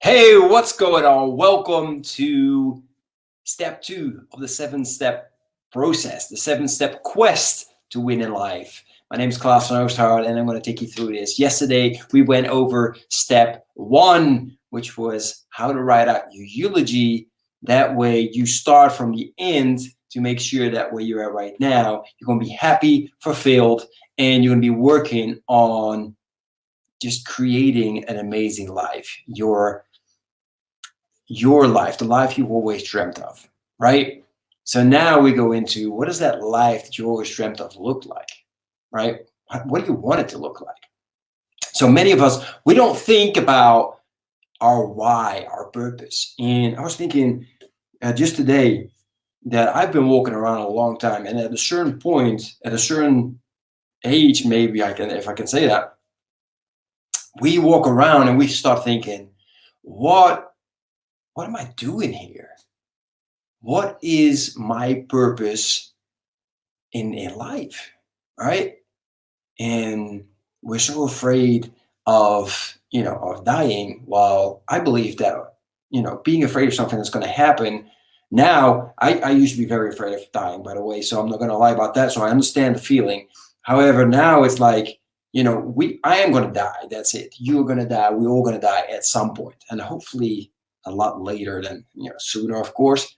Hey, what's going on? Welcome to step 2 of the 7-step process, the 7-step quest to win in life. My name is Klaas van Oosthout, and I'm going to take you through this. Yesterday, we went over step 1, which was how to write out your eulogy. That way, you start from the end to make sure that where you're at right now, you're going to be happy, fulfilled, and you're going to be working on just creating an amazing life. Your life, the life you always dreamt of, right? So now we go into, what does that life that you always dreamt of look like, right? What do you want it to look like? So many of us, we don't think about our why, our purpose. And I was thinking just today that I've been walking around a long time, and at a certain point, at a certain age, maybe if I can say that, we walk around and we start thinking, what am I doing here? What is my purpose in life, right? And we're so afraid of dying. Well, I believe that being afraid of something that's going to happen. Now, I used to be very afraid of dying, by the way, so I'm not going to lie about that. So I understand the feeling. However, now it's like, I am going to die. That's it. You're going to die. We're all going to die at some point, and hopefully a lot later than sooner, of course.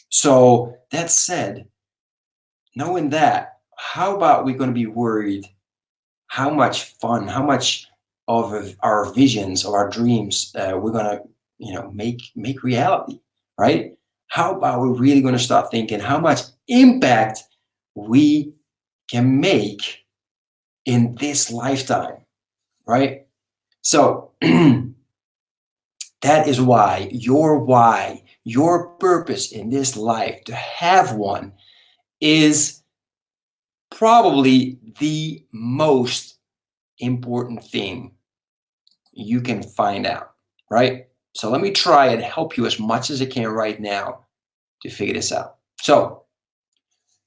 So that said, knowing that, how about we're going to be worried how much fun, how much of our visions, of our dreams, we're going to, make reality, right? How about we're really going to start thinking how much impact we can make in this lifetime, right? So that is why, your purpose in this life, to have one, is probably the most important thing you can find out, right? So let me try and help you as much as I can right now to figure this out. So,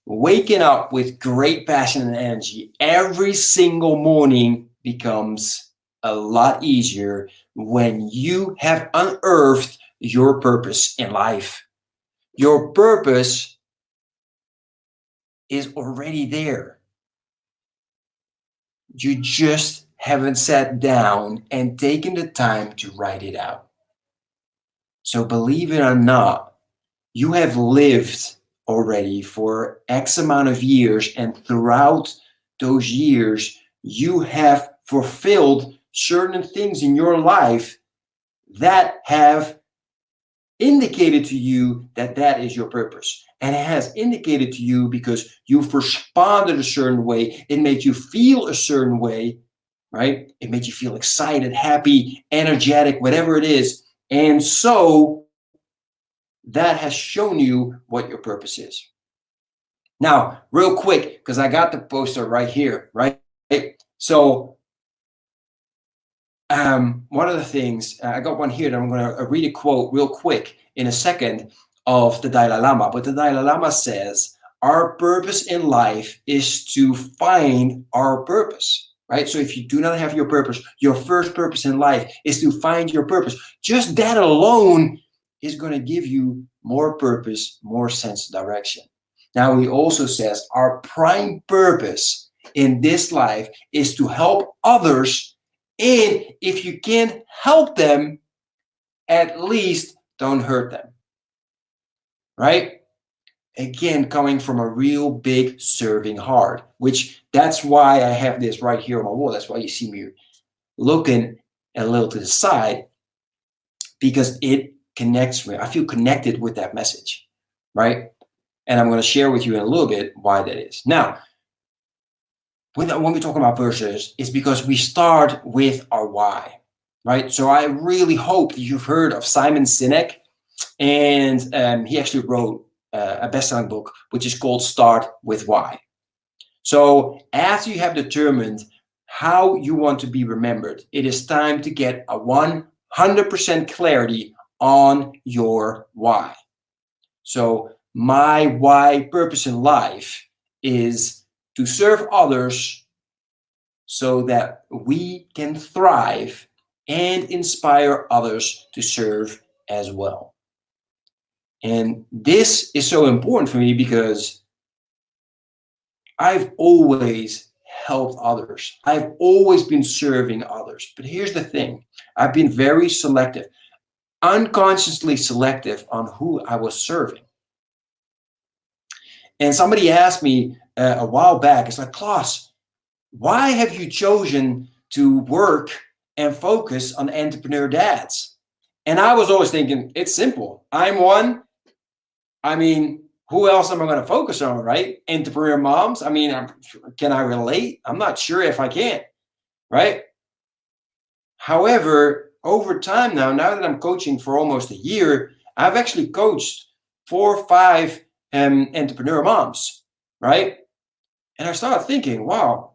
waking up with great passion and energy every single morning becomes a lot easier when you have unearthed your purpose in life. Your purpose is already there. You just haven't sat down and taken the time to write it out. So believe it or not, you have lived already for X amount of years, and throughout those years, you have fulfilled certain things in your life that have indicated to you that that is your purpose. And it has indicated to you because you've responded a certain way. It made you feel a certain way, right? It made you feel excited, happy, energetic, whatever it is. And so that has shown you what your purpose is. Now, real quick, because I got the poster right here, right? So one of the things, I got one here that I'm going to read a quote real quick in a second of the Dalai Lama. But the Dalai Lama says, our purpose in life is to find our purpose, right? So if you do not have your purpose, your first purpose in life is to find your purpose. Just that alone is going to give you more purpose, more sense of direction. Now, he also says our prime purpose in this life is to help others. And if you can't help them, at least don't hurt them, right? Again, coming from a real big serving heart, which that's why I have this right here on my wall. That's why you see me looking a little to the side, because it connects me. I feel connected with that message, right? And I'm going to share with you in a little bit why that is. Now, when we talk about purpose, it's because we start with our why, right? So I really hope that you've heard of Simon Sinek, and he actually wrote a best-selling book, which is called Start With Why. So after you have determined how you want to be remembered, it is time to get a 100% clarity on your why. So my why purpose in life is to serve others so that we can thrive and inspire others to serve as well. And this is so important for me because I've always helped others. I've always been serving others. But here's the thing, I've been very selective, unconsciously selective on who I was serving. And somebody asked me a while back, it's like, Klaus, why have you chosen to work and focus on entrepreneur dads? And I was always thinking, it's simple. I'm one. I mean, who else am I going to focus on, right? Entrepreneur moms. I mean, can I relate? I'm not sure if I can, right? However, over time now that I'm coaching for almost a year, I've actually coached 4 or 5 entrepreneur moms, right? And I started thinking, wow,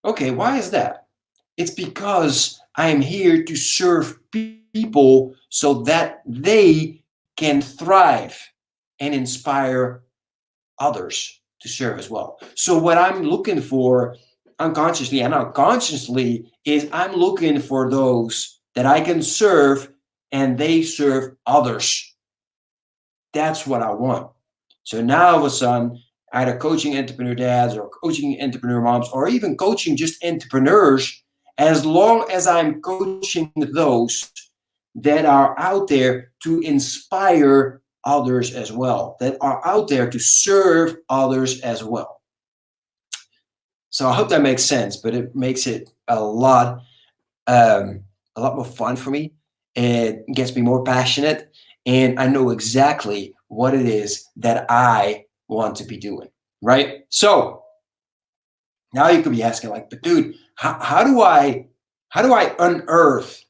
okay, why is that? It's because I am here to serve people so that they can thrive and inspire others to serve as well. So what I'm looking for unconsciously and unconsciously is I'm looking for those that I can serve and they serve others. That's what I want. So now all of a sudden, either coaching entrepreneur dads or coaching entrepreneur moms or even coaching just entrepreneurs, as long as I'm coaching those that are out there to inspire others as well, that are out there to serve others as well. So I hope that makes sense, but it makes it a lot more fun for me. It gets me more passionate, and I know exactly what it is that I want to be doing, right? So now you could be asking, like, but dude, how do I unearth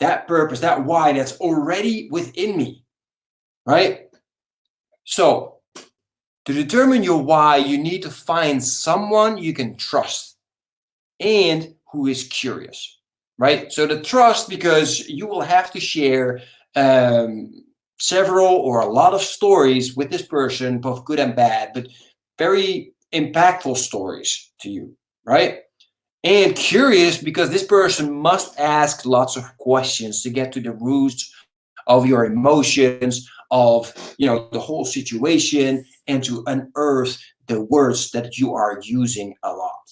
that purpose, that why that's already within me, right? So to determine your why, you need to find someone you can trust and who is curious, right? So the trust, because you will have to share several or a lot of stories with this person, both good and bad, but very impactful stories to you, right? And curious because this person must ask lots of questions to get to the roots of your emotions, of the whole situation, and to unearth the words that you are using a lot,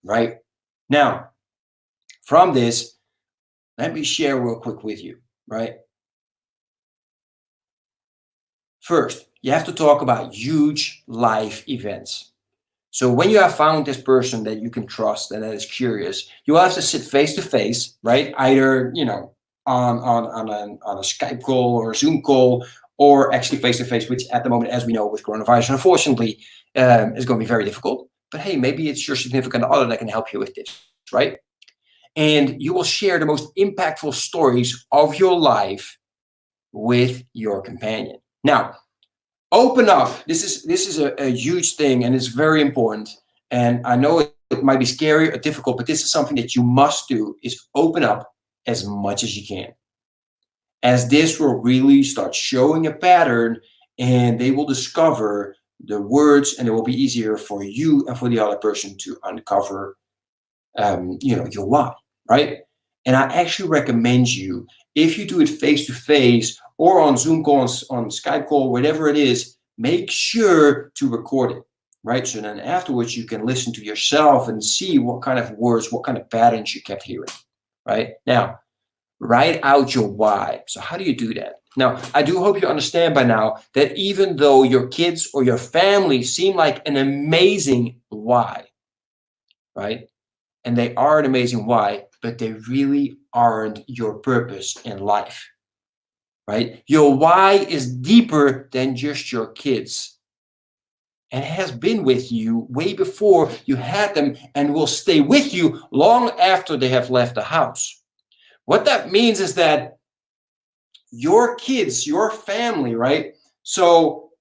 right? Now, from this, let me share real quick with you, right? First, you have to talk about huge life events. So when you have found this person that you can trust and that is curious, you will have to sit face to face, right? Either on a Skype call or a Zoom call, or actually face to face, which at the moment, as we know, with coronavirus, unfortunately, is going to be very difficult. But hey, maybe it's your significant other that can help you with this, right? And you will share the most impactful stories of your life with your companion. Now, open up. This is a huge thing, and it's very important. And I know it might be scary or difficult, but this is something that you must do, is open up as much as you can, as this will really start showing a pattern, and they will discover the words, and it will be easier for you and for the other person to uncover your why, right? And I actually recommend you, if you do it face to face or on Zoom calls, on Skype call, whatever it is, make sure to record it, right? So then afterwards you can listen to yourself and see what kind of words, what kind of patterns you kept hearing, right? Now, write out your why. So how do you do that? Now, I do hope you understand by now that even though your kids or your family seem like an amazing why, right? And they are an amazing why, but they really aren't your purpose in life, right? Your why is deeper than just your kids, and has been with you way before you had them, and will stay with you long after they have left the house. What that means is that your kids, your family, right? So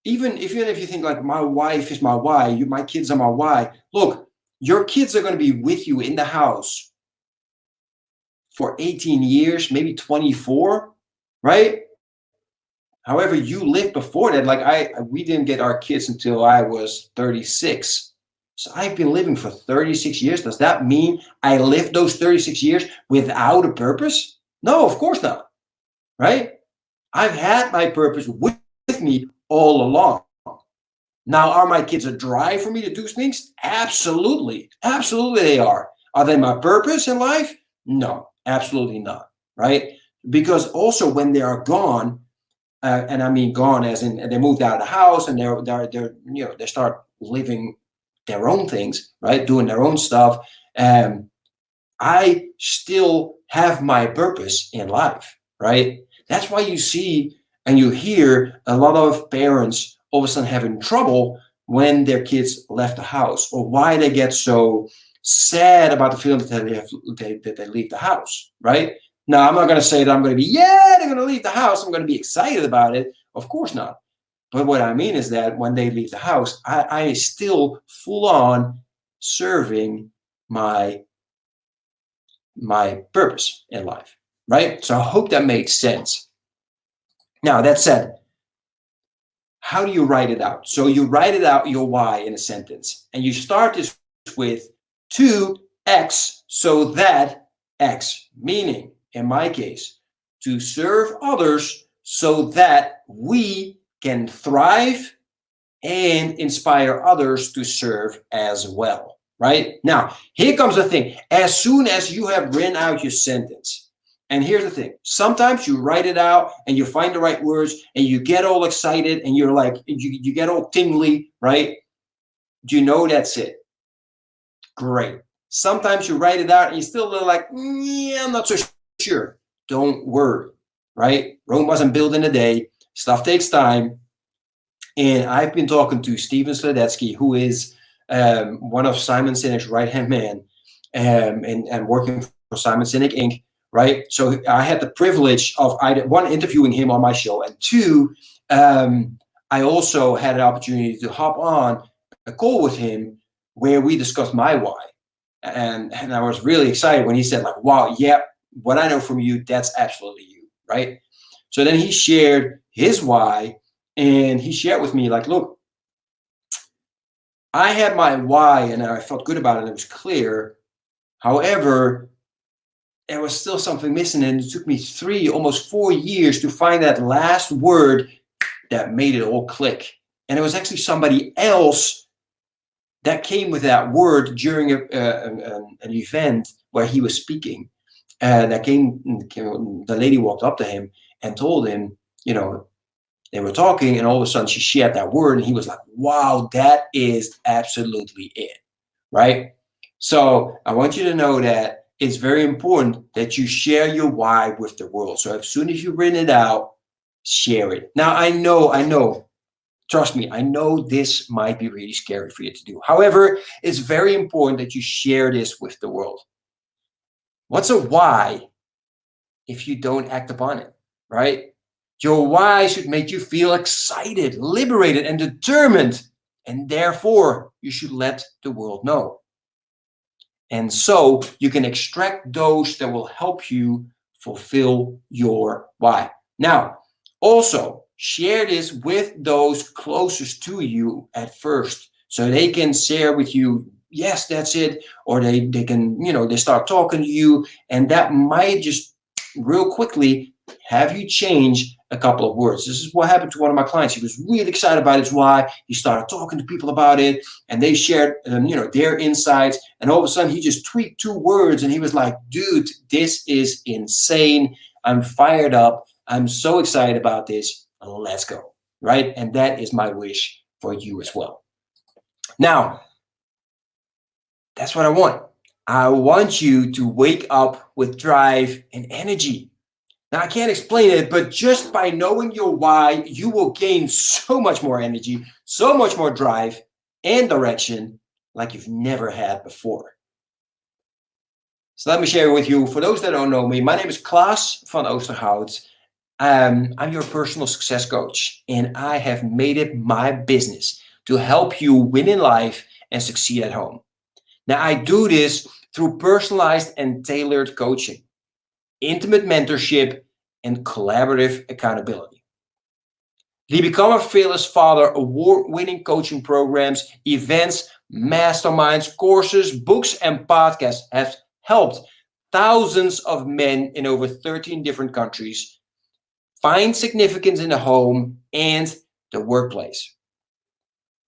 even if you think like, my wife is my why, my kids are my why, look, your kids are going to be with you in the house for 18 years, maybe 24, right? However, you lived before that. Like we didn't get our kids until I was 36. So I've been living for 36 years. Does that mean I lived those 36 years without a purpose? No, of course not, right? I've had my purpose with me all along. Now, are my kids a drive for me to do things? Absolutely. Absolutely they are. Are they my purpose in life? No, absolutely not, right? Because also when they are gone, and I mean gone as in they moved out of the house and they start living their own things, right? Doing their own stuff. I still have my purpose in life, right? That's why you see and you hear a lot of parents all of a sudden having trouble when their kids left the house, or why they get so sad about the feeling that they leave the house, right? Now, I'm not going to say that I'm going to be, yeah, they're going to leave the house. I'm going to be excited about it. Of course not. But what I mean is that when they leave the house, I still full on serving my purpose in life, right? So I hope that makes sense. Now, that said, how do you write it out? So you write it out, your why, in a sentence, and you start this with to X so that X, meaning, in my case, to serve others so that we can thrive and inspire others to serve as well. Right? Now, here comes the thing. As soon as you have written out your sentence, and here's the thing, sometimes you write it out and you find the right words and you get all excited and you're like, you get all tingly, right? Do you know that's it? Great. Sometimes you write it out and you still a little like, yeah, I'm not so sure. Don't worry, right? Rome wasn't built in a day. Stuff takes time. And I've been talking to Steven Sledetsky, who is one of Simon Sinek's right-hand man, and working for Simon Sinek Inc., right? So I had the privilege of one, interviewing him on my show, and two, I also had an opportunity to hop on a call with him where we discussed my why. And I was really excited when he said, like, wow, yeah, what I know from you, that's absolutely you, right? So then he shared his why, and he shared with me, like, look, I had my why and I felt good about it. It was clear. However, there was still something missing, and it took me almost 4 years to find that last word that made it all click. And it was actually somebody else that came with that word during an event where he was speaking. The lady walked up to him and told him, they were talking, and all of a sudden she shared that word, and he was like, wow, that is absolutely it, right? So I want you to know that it's very important that you share your why with the world. So as soon as you've written it out, share it. Now, I know, trust me, I know this might be really scary for you to do. However, it's very important that you share this with the world. What's a why if you don't act upon it, right? Your why should make you feel excited, liberated, and determined. And therefore, you should let the world know. And so you can extract those that will help you fulfill your why. Now, also share this with those closest to you at first, so they can share with you, yes, that's it. Or they can, they start talking to you, and that might just real quickly have you change a couple of words. This is what happened to one of my clients. He was really excited about his why. He started talking to people about it, and they shared, their insights. And all of a sudden, he just tweaked 2 words, and he was like, "Dude, this is insane. I'm fired up. I'm so excited about this. Let's go." Right? And that is my wish for you as well. Now, that's what I want. I want you to wake up with drive and energy. Now, I can't explain it, but just by knowing your why, you will gain so much more energy, so much more drive and direction like you've never had before. So let me share with you, for those that don't know me, my name is Klaas van Oosterhout. I'm your personal success coach, and I have made it my business to help you win in life and succeed at home. Now, I do this through personalized and tailored coaching, intimate mentorship, and collaborative accountability. The Become a Fearless Father award-winning coaching programs, events, masterminds, courses, books, and podcasts have helped thousands of men in over 13 different countries find significance in the home and the workplace.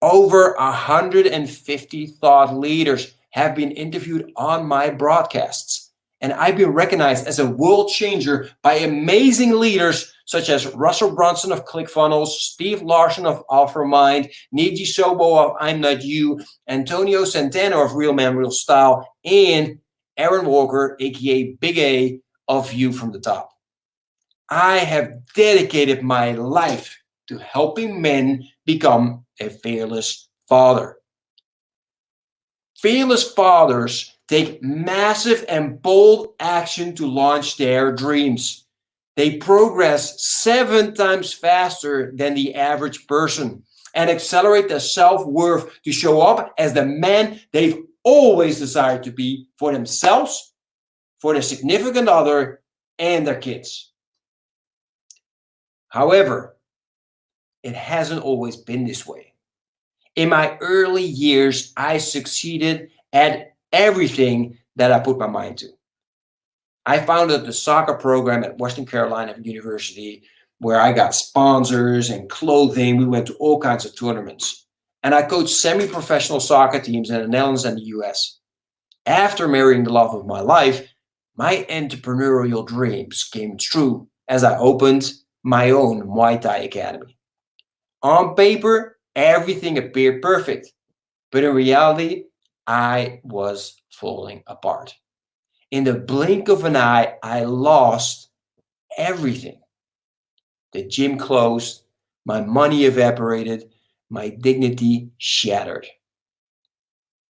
Over 150 thought leaders have been interviewed on my broadcasts, and I've been recognized as a world changer by amazing leaders such as Russell Brunson of ClickFunnels, Steve Larsen of OfferMind, Niji Sobo of I'm Not You, Antonio Centeno of Real Man, Real Style, and Aaron Walker, aka Big A, of View from the Top. I have dedicated my life to helping men become a fearless father. Fearless fathers take massive and bold action to launch their dreams. They progress 7 times faster than the average person and accelerate their self-worth to show up as the man they've always desired to be for themselves, for their significant other, and their kids. However, it hasn't always been this way. In my early years, I succeeded at everything that I put my mind to. I founded the soccer program at Western Carolina University, where I got sponsors and clothing. We went to all kinds of tournaments. And I coached semi-professional soccer teams in the Netherlands and the US. After marrying the love of my life, my entrepreneurial dreams came true as I opened my own Muay Thai Academy. On paper, everything appeared perfect, but in reality, I was falling apart. In the blink of an eye, I lost everything. The gym closed, my money evaporated, my dignity shattered.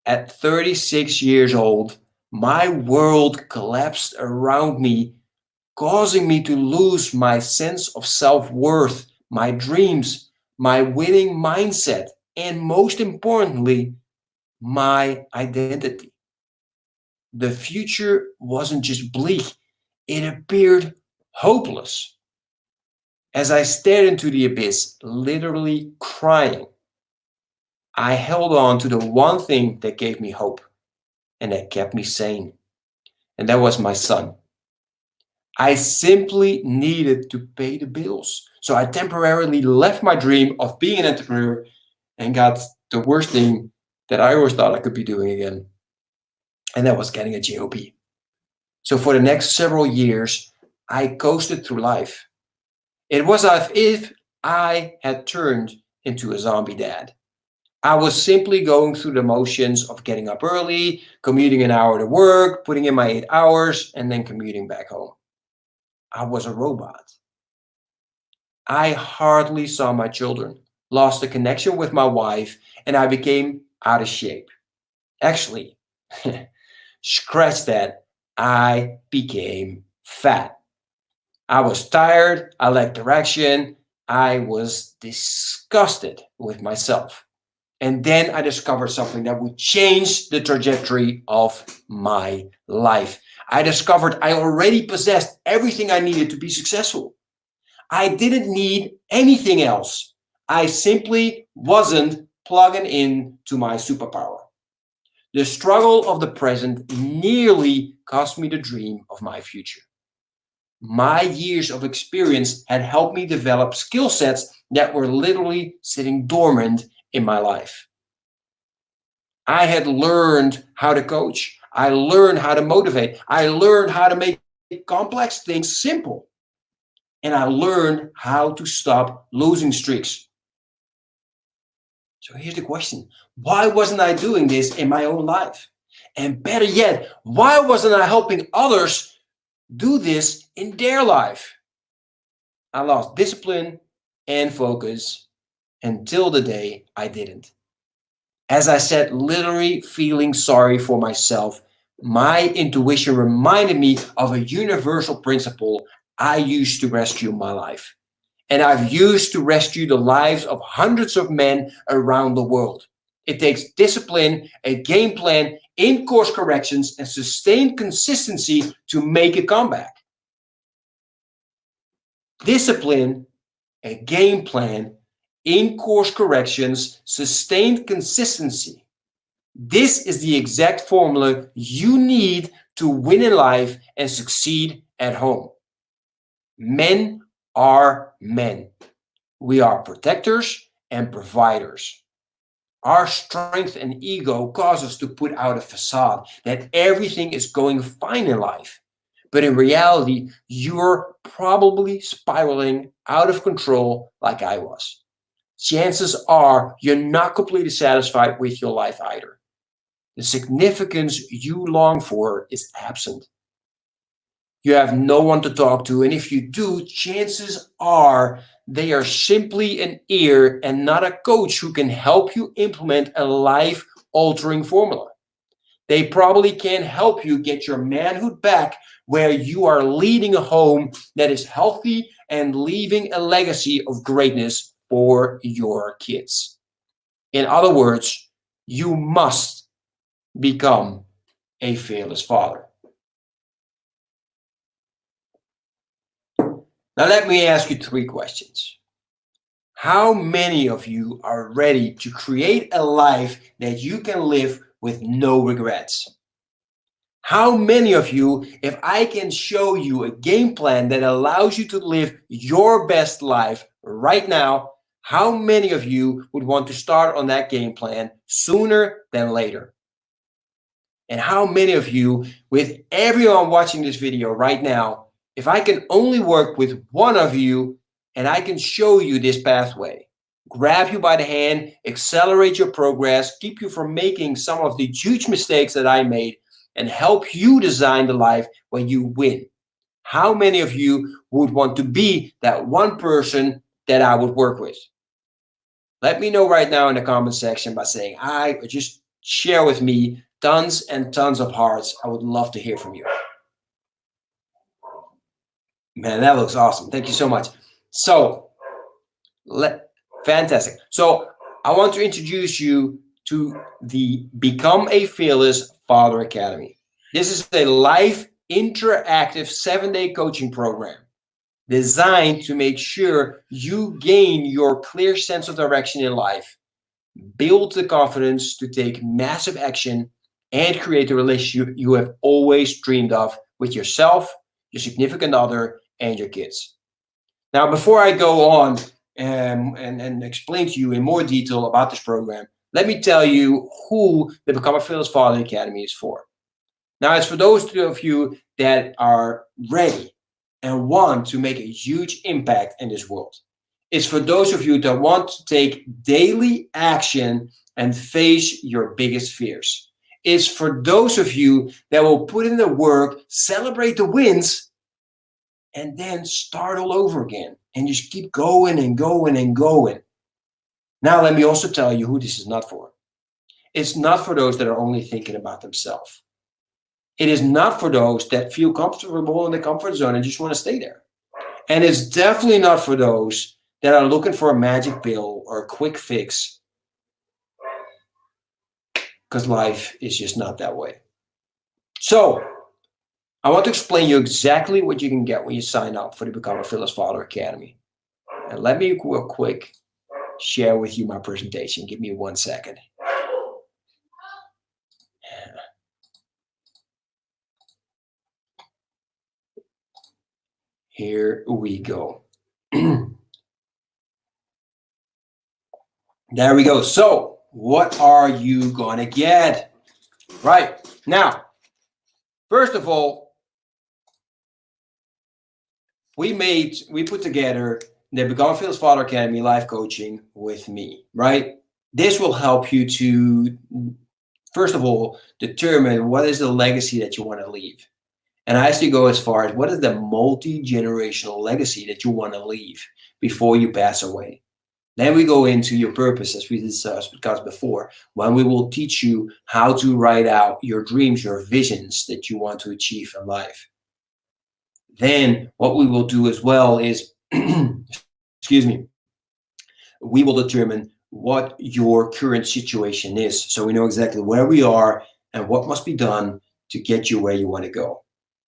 At 36 years old, my world collapsed around me, causing me to lose my sense of self-worth, my dreams, my winning mindset, and most importantly, my identity. The future wasn't just bleak, it appeared hopeless. As I stared into the abyss, literally crying, I held on to the one thing that gave me hope and that kept me sane, and that was my son. I simply needed to pay the bills. So I temporarily left my dream of being an entrepreneur and got the worst thing that I always thought I could be doing again, and that was getting a job. So for the next several years, I coasted through life. It was as if I had turned into a zombie dad. I was simply going through the motions of getting up early, commuting an hour to work, putting in my 8 hours, and then commuting back home. I was a robot. I hardly saw my children, lost the connection with my wife, and I became out of shape. Actually, scratch that, I became fat. I was tired, I lacked direction, I was disgusted with myself. And then I discovered something that would change the trajectory of my life. I discovered I already possessed everything I needed to be successful. I didn't need anything else. I simply wasn't plugging in to my superpower. The struggle of the present nearly cost me the dream of my future. My years of experience had helped me develop skill sets that were literally sitting dormant in my life. I had learned how to coach. I learned how to motivate. I learned how to make complex things simple. And I learned how to stop losing streaks. So here's the question. Why wasn't I doing this in my own life? And better yet, why wasn't I helping others do this in their life? I lost discipline and focus until the day I didn't. As I said, literally feeling sorry for myself, my intuition reminded me of a universal principle I used to rescue my life. And I've used to rescue the lives of hundreds of men around the world. It takes discipline, a game plan, in-course corrections, and sustained consistency to make a comeback. Discipline, a game plan, in-course corrections, sustained consistency. This is the exact formula you need to win in life and succeed at home. Men are men. We are protectors and providers. Our strength and ego cause us to put out a facade that everything is going fine in life. But in reality, you're probably spiraling out of control like I was. Chances are you're not completely satisfied with your life either. The significance you long for is absent. You have no one to talk to, and if you do, chances are they are simply an ear and not a coach who can help you implement a life-altering formula. They probably can't help you get your manhood back where you are leading a home that is healthy and leaving a legacy of greatness for your kids. In other words, you must become a fearless father. Now let me ask you 3 questions. How many of you are ready to create a life that you can live with no regrets? How many of you, if I can show you a game plan that allows you to live your best life right now, how many of you would want to start on that game plan sooner than later? And how many of you, with everyone watching this video right now, if I can only work with one of you and I can show you this pathway, grab you by the hand, accelerate your progress, keep you from making some of the huge mistakes that I made, and help you design the life where you win. How many of you would want to be that one person that I would work with? Let me know right now in the comment section by saying "I," or just share with me tons and tons of hearts. I would love to hear from you. Man, that looks awesome. Thank you so much. So, fantastic. So, I want to introduce you to the Become a Fearless Father Academy. This is a live, interactive 7-day coaching program designed to make sure you gain your clear sense of direction in life, build the confidence to take massive action, and create the relationship you have always dreamed of with yourself, your significant other, and your kids. Now, before I go on and explain to you in more detail about this program, let me tell you who the Become a Fearless Father Academy is for. Now, it's for those of you that are ready and want to make a huge impact in this world. It's for those of you that want to take daily action and face your biggest fears. It's for those of you that will put in the work, celebrate the wins, and then start all over again and just keep going and going and going. Now, let me also tell you who this is not for. It's not for those that are only thinking about themselves. It is not for those that feel comfortable in the comfort zone and just want to stay there. And it's definitely not for those that are looking for a magic pill or a quick fix, because life is just not that way. So, I want to explain you exactly what you can get when you sign up for the Become a Fearless Father Academy. And let me real quick share with you my presentation. Give me 1 second. Here we go. There we go. So, what are you gonna get? Right now, first of all, we put together the Become a Fearless Father Academy live coaching with me, right? This will help you to, first of all, determine what is the legacy that you want to leave. And I actually go as far as what is the multi-generational legacy that you want to leave before you pass away. Then we go into your purpose, as we discussed before, when we will teach you how to write out your dreams, your visions that you want to achieve in life. Then what we will do as well is, excuse me, we will determine what your current situation is. So we know exactly where we are and what must be done to get you where you want to go.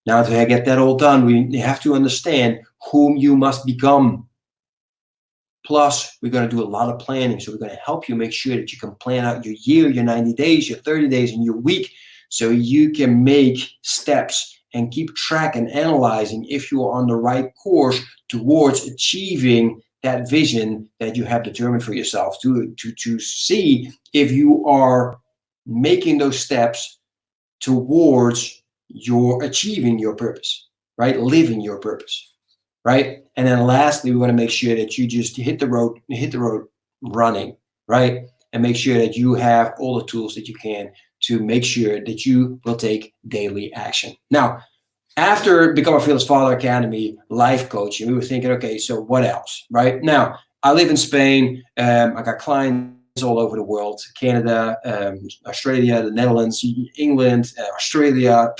Now, to get that all done, we have to understand whom you must become. Plus, we're going to do a lot of planning. So we're going to help you make sure that you can plan out your year, your 90 days, your 30 days, and your week, so you can make steps and keep track and analyzing if you are on the right course towards achieving that vision that you have determined for yourself, to see if you are making those steps towards your achieving your purpose, right? Living your purpose, right? And then lastly, we want to make sure that you just hit the road running, right? And make sure that you have all the tools that you can to make sure that you will take daily action. Now, after Become a Fearless Father Academy life coaching, we were thinking, okay, so what else, right? Now, I live in Spain. I got clients all over the world: Canada, Australia, the Netherlands, England, Australia,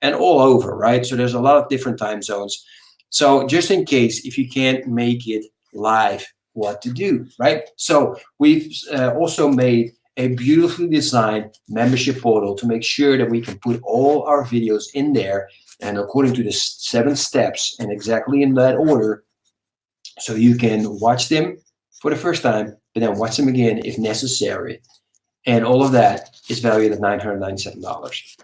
and all over, right? So there's a lot of different time zones. So just in case, if you can't make it live, what to do, right? So we've also made a beautifully designed membership portal to make sure that we can put all our videos in there, and according to the 7 steps and exactly in that order, so you can watch them for the first time, but then watch them again if necessary. And all of that is valued at $997.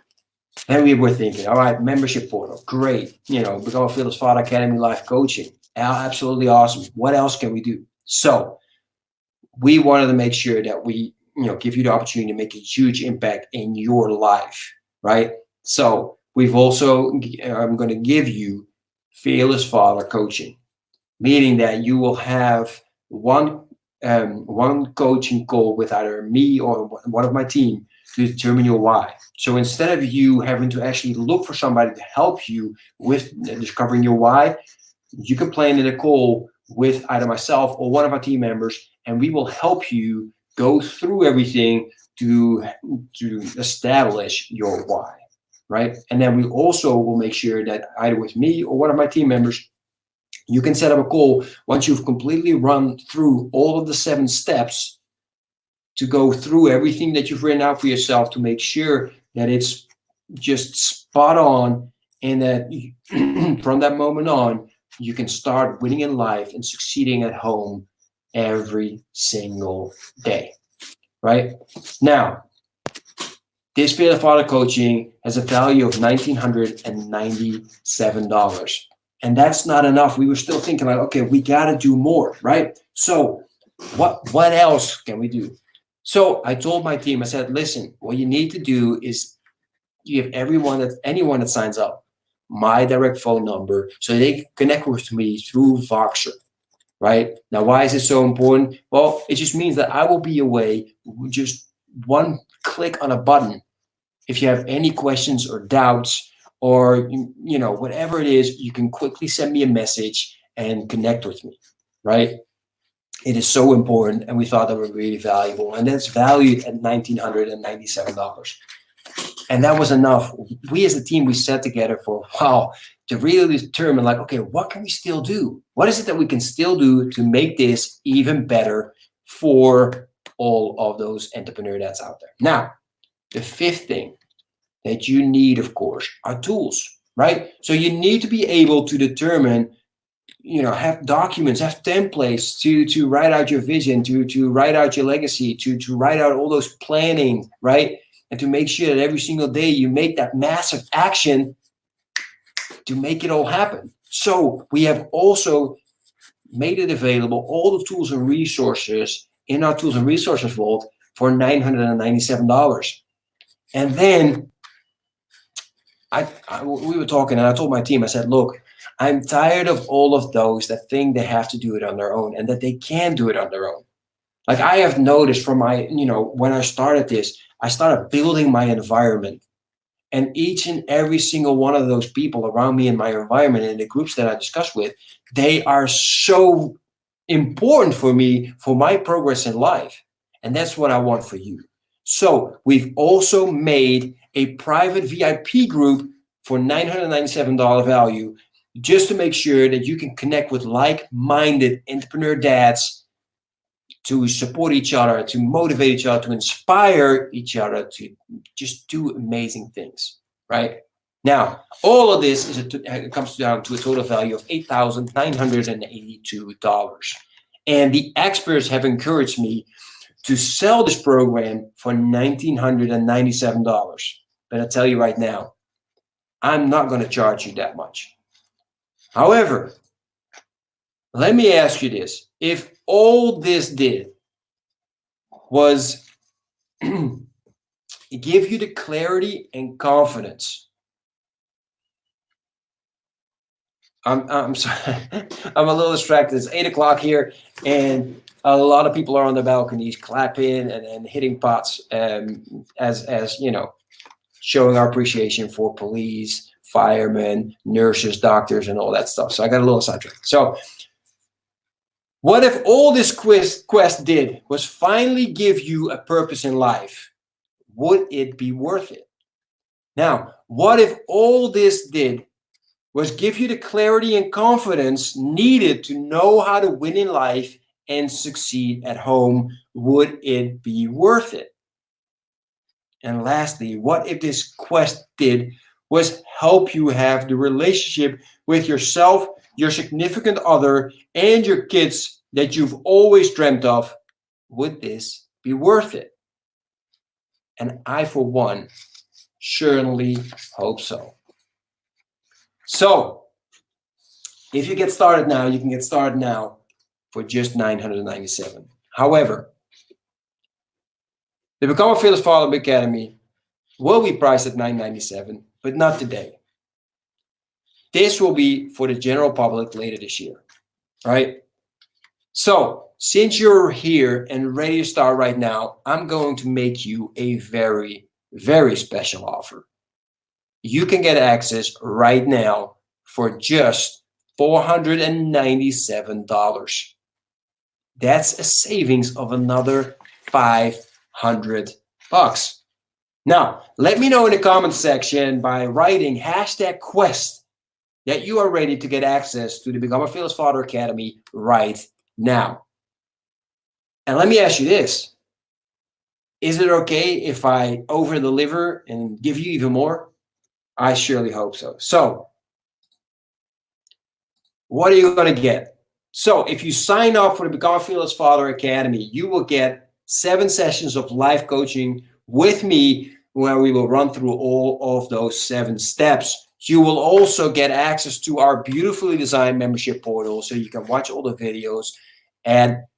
And we were thinking, all right, membership portal, great. Become a Fearless Father Academy life coaching, absolutely awesome. What else can we do? So we wanted to make sure that we give you the opportunity to make a huge impact in your life, right? So we've also, I'm going to give you Fearless Father coaching, meaning that you will have one coaching call with either me or one of my team to determine your why. So instead of you having to actually look for somebody to help you with discovering your why, you can plan in a call with either myself or one of our team members, and we will help you go through everything to establish your why, right? And then we also will make sure that either with me or one of my team members, you can set up a call once you've completely run through all of the 7 steps, to go through everything that you've written out for yourself, to make sure that it's just spot on, and that from that moment on, you can start winning in life and succeeding at home every single day, right? Now, this Fearless Father coaching has a value of $1,997. And that's not enough. We were still thinking like, okay, we got to do more, right? So what else can we do? So I told my team, I said, listen, what you need to do is give anyone that signs up my direct phone number, so they can connect with me through Voxer, right? Now, why is it so important? Well, it just means that I will be away, just one click on a button. If you have any questions or doubts, or whatever it is, you can quickly send me a message and connect with me, right? It is so important, and we thought that was really valuable, and that's valued at $1,997. And that was enough. We as a team, we sat together for a while to really determine, like, okay, what can we still do? What is it that we can still do to make this even better for all of those entrepreneur dads out there? Now, the 5th thing that you need, of course, are tools, right? So you need to be able to determine, have documents, have templates to write out your vision, to write out your legacy, to write out all those planning, right? And to make sure that every single day you make that massive action to make it all happen. So we have also made it available, all the tools and resources in our tools and resources vault for $997. And then we were talking, and I told my team, I said, look, I'm tired of all of those that think they have to do it on their own and that they can do it on their own. Like, I have noticed from my, when I started this, I started building my environment. And each and every single one of those people around me in my environment and the groups that I discuss with, they are so important for me, for my progress in life. And that's what I want for you. So we've also made a private VIP group for $997 value, just to make sure that you can connect with like-minded entrepreneur dads, to support each other, to motivate each other, to inspire each other to just do amazing things, right? Now, all of this comes down to a total value of $8,982. And the experts have encouraged me to sell this program for $1,997. But I tell you right now, I'm not going to charge you that much. However, let me ask you this. If all this did was give you the clarity and confidence. I'm sorry. I'm a little distracted. It's 8 o'clock here, and a lot of people are on the balconies clapping and hitting pots, as you know, showing our appreciation for police, firemen, nurses, doctors, and all that stuff. So I got a little sidetracked. So what if all this quest did was finally give you a purpose in life? Would it be worth it? Now, what if all this did was give you the clarity and confidence needed to know how to win in life and succeed at home? Would it be worth it? And lastly, what if this quest did was help you have the relationship with yourself, your significant other, and your kids that you've always dreamt of? Would this be worth it? And I, for one, certainly hope so. So, if you get started now, you can get started now for just $997. However, the Become a Fearless Father Academy will be priced at $997, but not today. This will be for the general public later this year, right? So, since you're here and ready to start right now, I'm going to make you a very, very special offer. You can get access right now for just $497. That's a savings of another $500. Now, let me know in the comment section by writing #quest that you are ready to get access to the Become a Fearless Father Academy right now. And let me ask you this. Is it okay if I over-deliver and give you even more? I surely hope so. So, what are you going to get? So, if you sign up for the Become a Fearless Father Academy, you will get 7 sessions of life coaching with me, where we will run through all of those 7 steps. You will also get access to our beautifully designed membership portal, so you can watch all the videos at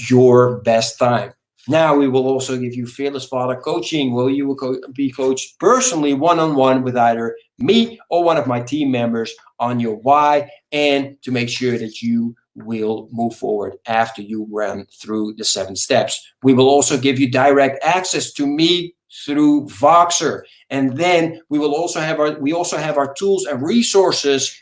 your best time. Now, we will also give you Fearless Father coaching, where you will be coached personally, one-on-one with either me or one of my team members on your why, and to make sure that you will move forward after you run through the 7 steps. We will also give you direct access to me through Voxer, and then we will also have our tools and resources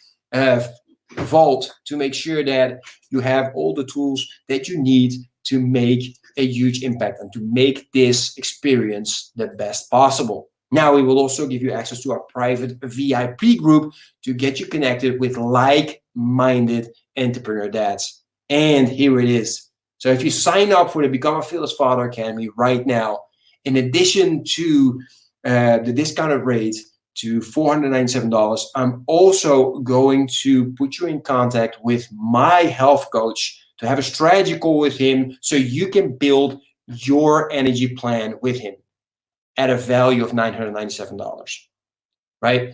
vault to make sure that you have all the tools that you need to make a huge impact and to make this experience the best possible. Now, we will also give you access to our private VIP group to get you connected with like-minded entrepreneur dads. And here it is. So if you sign up for the Become a Fearless Father Academy right now, in addition to the discounted rate to $497, I'm also going to put you in contact with my health coach to have a strategy call with him, so you can build your energy plan with him at a value of $997, right?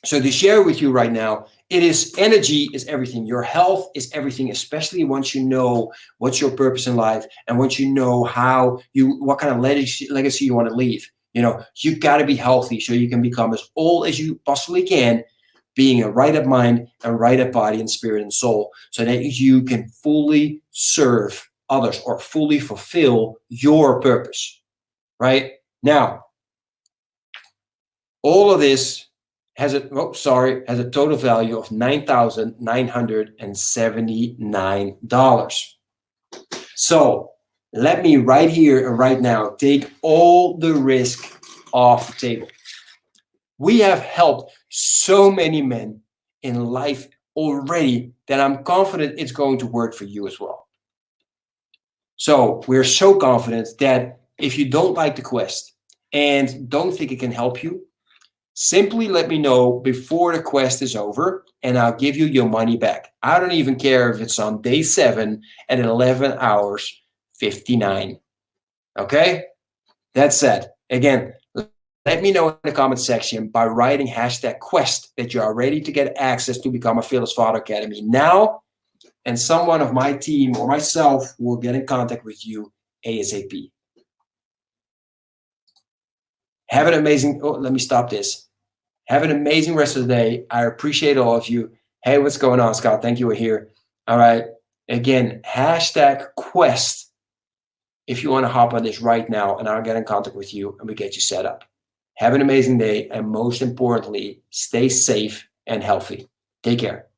So to share with you right now, energy is everything. Your health is everything, especially once you know what's your purpose in life and once you know what kind of legacy you want to leave. You know, you got to be healthy so you can become as old as you possibly can, being a right of mind and right of body and spirit and soul, so that you can fully serve others or fully fulfill your purpose, right? Now, all of this has a total value of $9,979. So let me right here and right now take all the risk off the table. We have helped so many men in life already that I'm confident it's going to work for you as well. So we're so confident that if you don't like the quest and don't think it can help you, Simply let me know before the quest is over and I'll give you your money back. I don't even care if it's on day 7 at 11 hours 59. Okay? That said, again, let me know in the comment section by writing #quest that you are ready to get access to become a Fearless Father Academy now, and someone of my team or myself will get in contact with you ASAP. Have an amazing, let me stop this. Have an amazing rest of the day. I appreciate all of you. Hey, what's going on, Scott? Thank you for here. All right. Again, #quest if you want to hop on this right now, and I'll get in contact with you and we get you set up. Have an amazing day, and most importantly, stay safe and healthy. Take care.